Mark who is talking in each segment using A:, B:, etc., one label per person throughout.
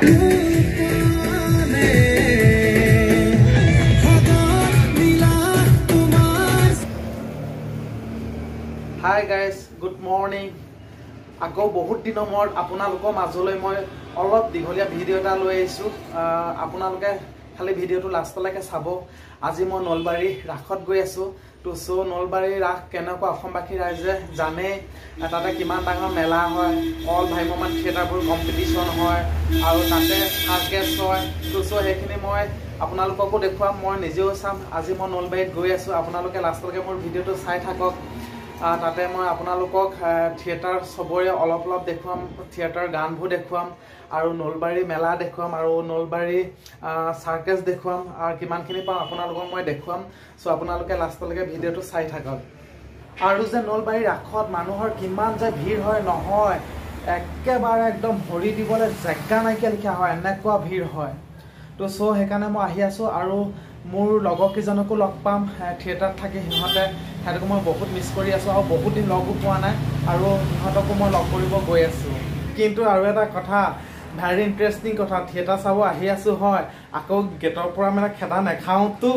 A: Hi guys, good morning. Ako বহুত দিনৰ মূৰত আপোনালোকৰ মাজলৈ মই অলপ দীঘলীয়া ভিডিঅ' এটা লৈ আহিছোঁ। আপোনালোকে খালি ভিডিঅ'টো লাষ্টলৈকে চাব। আজি মই নলবাৰী ৰাসত গৈ আছোঁ। তো নলবাৰী ৰাস কেনেকুৱা অসমবাসী ৰাইজে জানে, তাতে কিমান ডাঙৰ মেলা হয়, অল ভ্ৰাম্যমান থিয়েটাৰবোৰ কম্পিটিশ্যন হয় আৰু তাতে সাৰ্কেছ হয়। তো সেইখিনি মই আপোনালোককো দেখুৱাম, মই নিজেও চাম। আজি মই নলবাৰীত গৈ আছোঁ, আপোনালোকে লাষ্টলৈকে মোৰ ভিডিঅ'টো চাই থাকক। তাতে মই আপোনালোকক থিয়েটাৰ চবৰে অলপ অলপ দেখুৱাম, থিয়েটাৰ গানবোৰ দেখুৱাম আৰু নলবাৰী মেলা দেখুৱাম আৰু নলবাৰী চাৰ্কেছ দেখুৱাম আৰু কিমানখিনি পাওঁ আপোনালোকক মই দেখুৱাম। আপোনালোকে লাষ্টলৈকে ভিডিঅ'টো চাই থাকক। আৰু যে নলবাৰী ৰাসত মানুহৰ কিমান যে ভিৰ হয় নহয়, একেবাৰে একদম ভৰি দিবলৈ জেগা নাইকিয়া লিখা হয়, এনেকুৱা ভিৰ হয়। তো সেইকাৰণে মই আহি আছোঁ আৰু মোৰ লগৰকেইজনকো লগ পাম থিয়েটাৰত থাকি। সিহঁতকো মই বহুত মিছ কৰি আছোঁ আৰু বহুত দিন লগো পোৱা নাই আৰু সিহঁতকো মই লগ কৰিব গৈ আছোঁ। কিন্তু আৰু এটা কথা, ভেৰি ইণ্টাৰেষ্টিং কথা, থিয়েটাৰ চাব আহি আছোঁ হয়, আকৌ গেটৰ পৰা মানে খেদা নাখাওঁতো।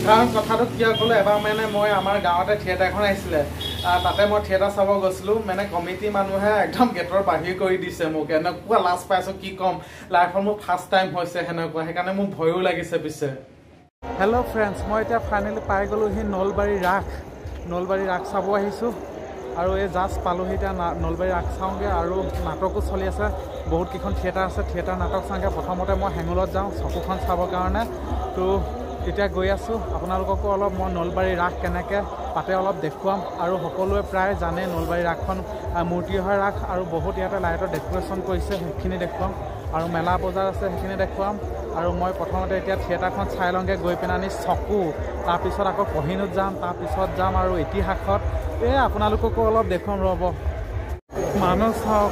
A: কাৰণ কথাটো কিয় ক'লো, এবাৰ মানে মই আমাৰ গাঁৱতে থিয়েটাৰ এখন আহিছিলে, তাতে মই থিয়েটাৰ চাব গৈছিলোঁ, মানে কমিটি মানুহে একদম গেটৰ বাহিৰ কৰি দিছে মোক। এনেকুৱা লাজ পাইছোঁ কি ক'ম, লাইফত মোৰ ফাৰ্ষ্ট টাইম হৈছে সেনেকুৱা, সেইকাৰণে মোৰ ভয়ো লাগিছে পিছে। হেল্ল' ফ্ৰেণ্ডছ, মই এতিয়া ফাইনেলি পাই গ'লোহি নলবাৰী ৰাস চাব আহিছোঁ আৰু এই জাষ্ট পালোহি। এতিয়া নলবাৰী ৰাস চাওঁগৈ আৰু নাটকো চলি আছে, বহুতকেইখন থিয়েটাৰ আছে, থিয়েটাৰ নাটক চাওঁগৈ। প্ৰথমতে মই হেঙুলত যাওঁ চকুখন চাবৰ কাৰণে। তো এতিয়া গৈ আছোঁ, আপোনালোককো অলপ মই নলবাৰী ৰাস কেনেকৈ পাতে অলপ দেখুৱাম। আৰু সকলোৱে প্ৰায় জানে নলবাৰী ৰাসখন মূৰ্তিহাৰ ৰাস আৰু বহুত ইয়াতে লাইটৰ ডেক'ৰেশ্যন কৰিছে, সেইখিনি দেখুৱাম। আৰু মেলা বজাৰ আছে, সেইখিনি দেখুৱাম। আৰু মই প্ৰথমতে এতিয়া থিয়েটাৰখন চাই লওঁগৈ, গৈ পিনে চকু, তাৰপিছত আকৌ কহিনুত যাম, তাৰপিছত যাম আৰু ইতিহাসত। আপোনালোককো অলপ দেখুৱাম, ৰ'ব। মানুহ চাওক,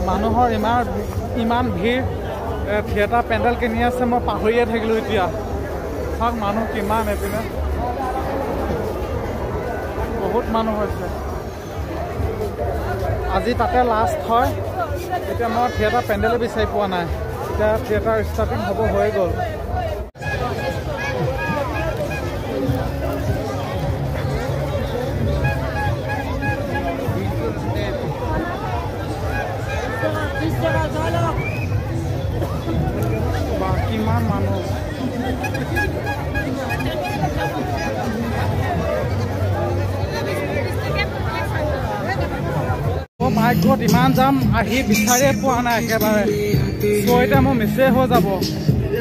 A: মানুহৰ ইমান ভিৰ। থিয়েটাৰ পেণ্ডেল কিনি আছে, মই পাহৰিয়ে থাকিলোঁ এতিয়া। চাওক মানুহ কিমান, এইপিনে বহুত মানুহ হৈছে। আজি তাতে লাষ্ট হয়, এতিয়া মই থিয়েটাৰ পেণ্ডেলে বিচাৰি পোৱা নাই। এতিয়া থিয়েটাৰ ষ্টাৰ্টিং হ'ব হৈ গ'ল। কিমান মানুহ, ভাগ্যত ইমান যাম, আহি বিচাৰিয়ে পোৱা নাই একেবাৰে। এতিয়া মোৰ মিছে হৈ যাব,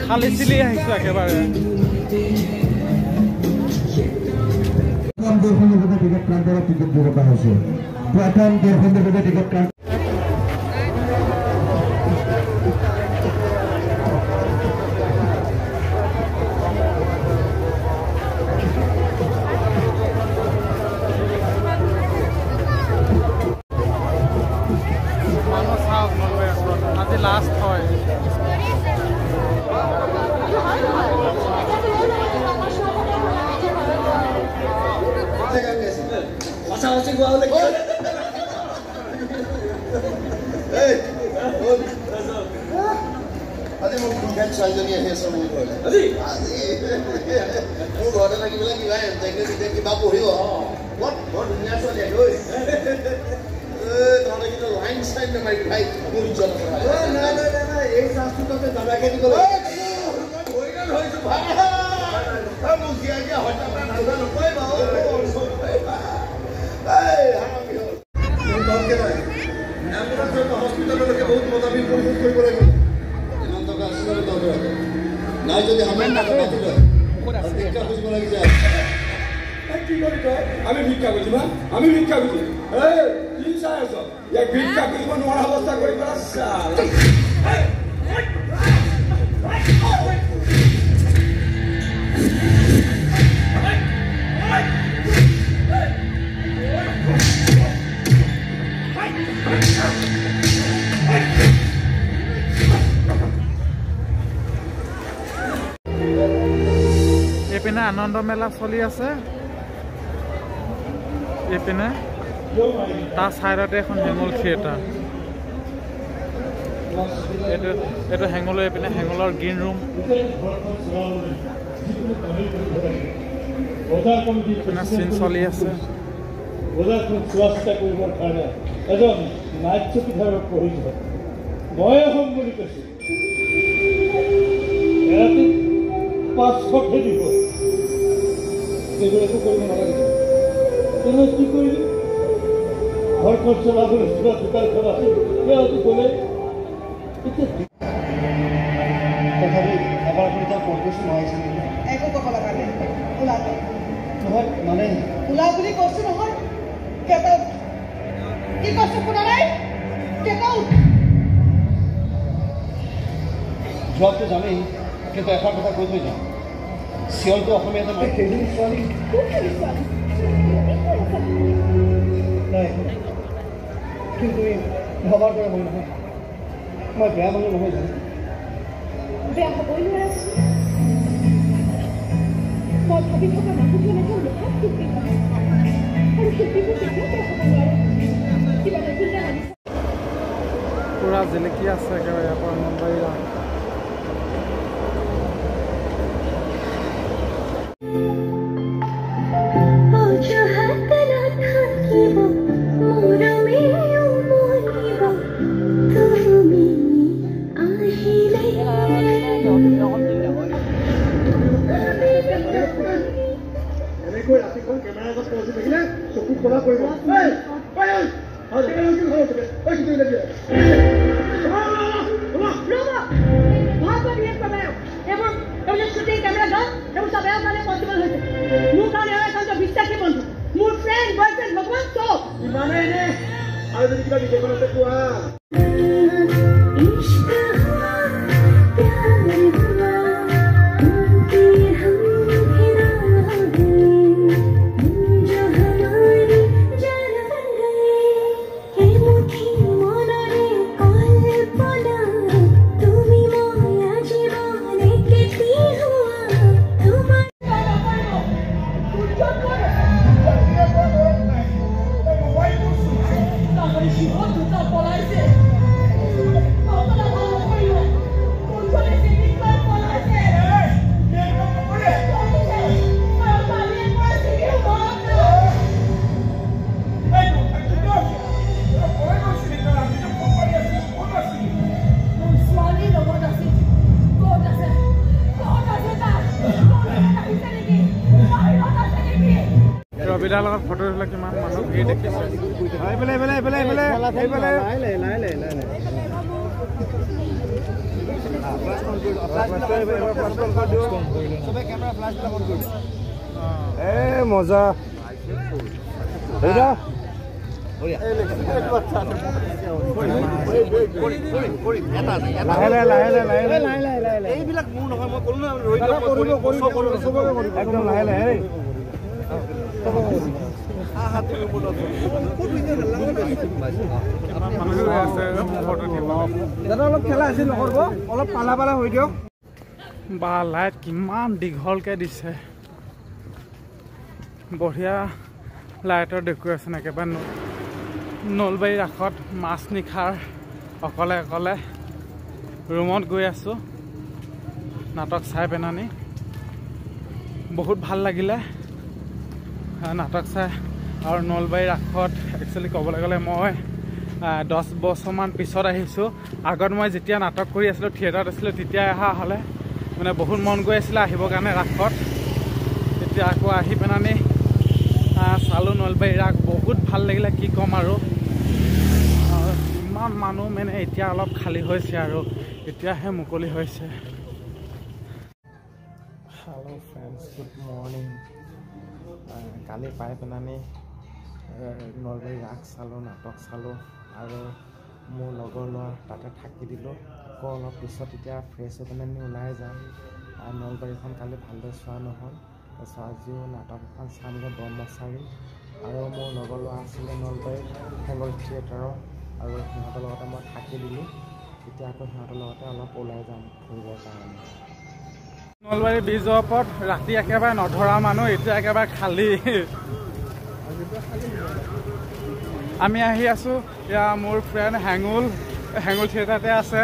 A: খালি চিলি আহিছোঁ একেবাৰে। লাষ্ট হয়।
B: আজি মোৰ খুব ছোৱালীজনী আহি আছে মোৰ ঘৰলৈ। মোৰ ঘৰতে থাকি পেলাই কিবা পঢ়িব, বৰ ধুনীয়া ছোৱালী আহি। তহঁতে কিন্তু লাইন চাইন নামাৰিবি ভাই, মোৰ ইজ্জত আছে। এই চান্সটো তহঁতে দাদাকে দিব লাগে। মোক জীয়াই দিয়া হত্যা কৰা নাজা নকয় বাৰু। হস্পিটেললৈকে বহুত মজাবি পৰিশোধ কৰিব লাগিব। ইমান টকা আছে নাই যদি আমি ভিক্ষা খুজিব লাগি যায়। কি কৰি তই? আমি ভিক্ষা খুজিম, আমি ভিক্ষা খুজিম। কি চাই আছ? ইয়াক ভিক্ষা খুজিব নোৱাৰা অৱস্থা কৰি পেলাই
A: আনন্দ মেলা চলি আছে এইপিনে তাৰ চাইডতে এখন হেঙুল থিয়েটাৰ এইটো হেঙুলৰ এইপিনে হেঙুলৰ গ্ৰীণ ৰুম চিন চলি আছে
C: বজাৰখন চোৱা চিতা কৰিবৰ কাৰণে এজন নাট্য বিধায়ক প্ৰয়োজন মই হ'ম বুলি কৈছোঁ এৰাতি 500 দিব এইবোৰ একো কৰিব নালাগে তেনেহ'লে কি কৰিবি ঘৰখন চলাবলৈ কিবা দোকানখন আছে সিহঁতে গ'লে তথাপি এবাৰ কৰি তাৰ কৰ্পৰেশ্যন নহৈছে নেকি
D: একো ক'ব লগা নাই ওলাব
C: নহয় মানে
D: ওলাব বুলি কৈছোঁ নহয় কেটা কি কৈছোঁ শুনা নাই কেটা
C: জবটো জানেই কিন্তু এষাৰ কথা কৈ থৈ যাওঁ চিঞৰটো অসমীয়াতে নাই সেইজনী ছোৱালী নাই কিন্তু ভবাৰ দৰে মই নহয় মই বেয়া মানুহ নহয় জানো
E: বেয়া হ'বই নোৱাৰে মই ভাবি থকা মানুহটো এনেকৈ মুখত শিল্পী হয় আৰু শিল্পীবোৰ কেতিয়াও বেয়া হ'ব নোৱাৰে কিবা নতুন লাগিছে
A: পুৰা জিলিকি আছে একেবাৰে ইয়াৰ পৰা মুম্বাই
C: এনেকৈ ৰাতিখন কেমেৰা আগত পहुঁচি থাকিলে চকু খোলা কৰিব আৰু যদি কিবা বিদেশতে কোৱা
A: ৰবিদাৰ লগত ফটো উঠিলে কিমান মানুহ ভিৰ দেখিছে
C: মজা এইবিলাক মোৰ নহয় মই ক'লো না একদম লাহে লাহে অলপ খেলা আছিল নকৰিব অলপ পালা পালা হৈ দিয়ক
A: বা লাইট কিমান দীঘলকৈ দিছে বঢ়িয়া লাইটৰ ডেক'ৰেশ্যন একেবাৰে নলবাৰীৰ ৰাসত মাছ নিশাৰ অকলে অকলে ৰুমত গৈ আছোঁ নাটক চাই পেনানি বহুত ভাল লাগিলে নাটক চাই আৰু নলবাৰীৰ ৰাসত একচুৱেলি ক'বলৈ গ'লে মই 10 বছৰমান পিছত আহিছোঁ আগত মই যেতিয়া নাটক কৰি আছিলোঁ থিয়েটাৰত আছিলোঁ তেতিয়াই অহা হ'লে মানে বহুত মন গৈ আছিলে আহিবৰ কাৰণে ৰাসত তেতিয়া আকৌ আহি পেনানি চালোঁ নলবাৰীৰ ৰাস বহুত ভাল লাগিলে কি ক'ম আৰু ইমান মানুহ মানে এতিয়া অলপ খালী হৈছে আৰু এতিয়াহে মুকলি হৈছে হেল্ল' ফ্ৰেণ্ডছ গুড মৰ্ণিং কালি পাই পেলানি নলবাৰী ৰাস চালোঁ নাটক চালোঁ আৰু মোৰ লগৰ ল'ৰা তাতে থাকি দিলোঁ আকৌ অলপ পিছত এতিয়া ফ্ৰেছ হৈ পেলানি ওলাই যাম নলবাৰীখন কালি ভালদৰে চোৱা নহ'ল তাৰপিছত আজিও নাটক এখন চামগৈ ব্ৰহ্মচাৰী আৰু মোৰ লগৰ ল'ৰা আছিলে নলবাৰীত হেঙুল থিয়েটাৰৰ আৰু সিহঁতৰ লগতে মই থাকি দিলোঁ এতিয়া আকৌ সিহঁতৰ লগতে অলপ ওলাই যাম ফুৰিবৰ কাৰণে নলবাৰী ব্ৰিজৰ ওপৰত ৰাতি একেবাৰে নধৰা মানুহ, এতিয়া একেবাৰে খালী। আমি আহি আছোঁ, এয়া মোৰ ফ্ৰেণ্ড হেঙুল থিয়েটাৰতে আছে।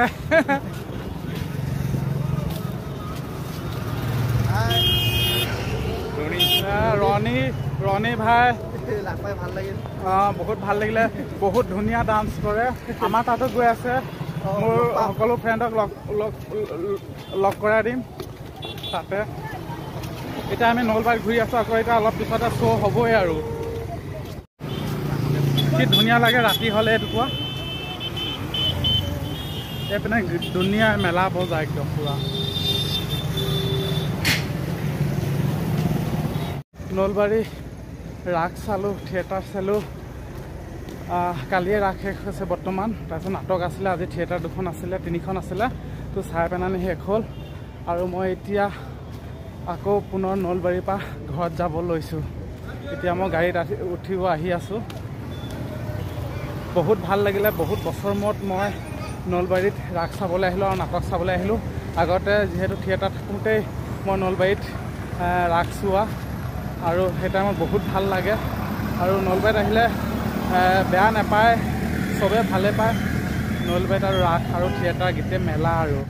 A: ৰণী ভাই বহুত ভাল লাগিলে, বহুত ধুনীয়া ডান্স কৰে। আমাৰ তাতো গৈ আছে, মোৰ সকলো ফ্ৰেণ্ডক লগ কৰাই দিম তাতে। এতিয়া আমি নলবাৰীত ঘূৰি আছোঁ, আকৌ এতিয়া অলপ পিছতে শ্ব' হ'বই আৰু। কি ধুনীয়া লাগে ৰাতি হ'লে এইটুকুৰা। এইপিনে ধুনীয়া মেলা বজাৰ একদম পুৰা। নলবাৰী ৰাস চালোঁ, থিয়েটাৰ চালোঁ। কালিয়ে ৰাস শেষ হৈছে বৰ্তমান। তাৰপিছত নাটক আছিলে, আজি থিয়েটাৰ 2খন আছিলে, 3খন আছিলে, তো চাই পেলানি শেষ হ'ল। আৰু মই এতিয়া আকৌ পুনৰ নলবাৰীৰ পৰা ঘৰত যাব লৈছোঁ। এতিয়া মই গাড়ীত উঠিব আহি আছোঁ। বহুত ভাল লাগিলে, বহুত বছৰ মূৰত মই নলবাৰীত ৰাস চাবলৈ আহিলোঁ আৰু নাটক চাবলৈ আহিলোঁ। আগতে যিহেতু থিয়েটাৰ থাকোঁতেই মই নলবাৰীত ৰাস চোৱা, আৰু সেই টাইমত বহুত ভাল লাগে। আৰু নলবাৰীত আহিলে বেয়া নাপায়, চবে ভালে পায়। নলবাৰীত আৰু ৰাস আৰু থিয়েটাৰ গোটেই মেলা আৰু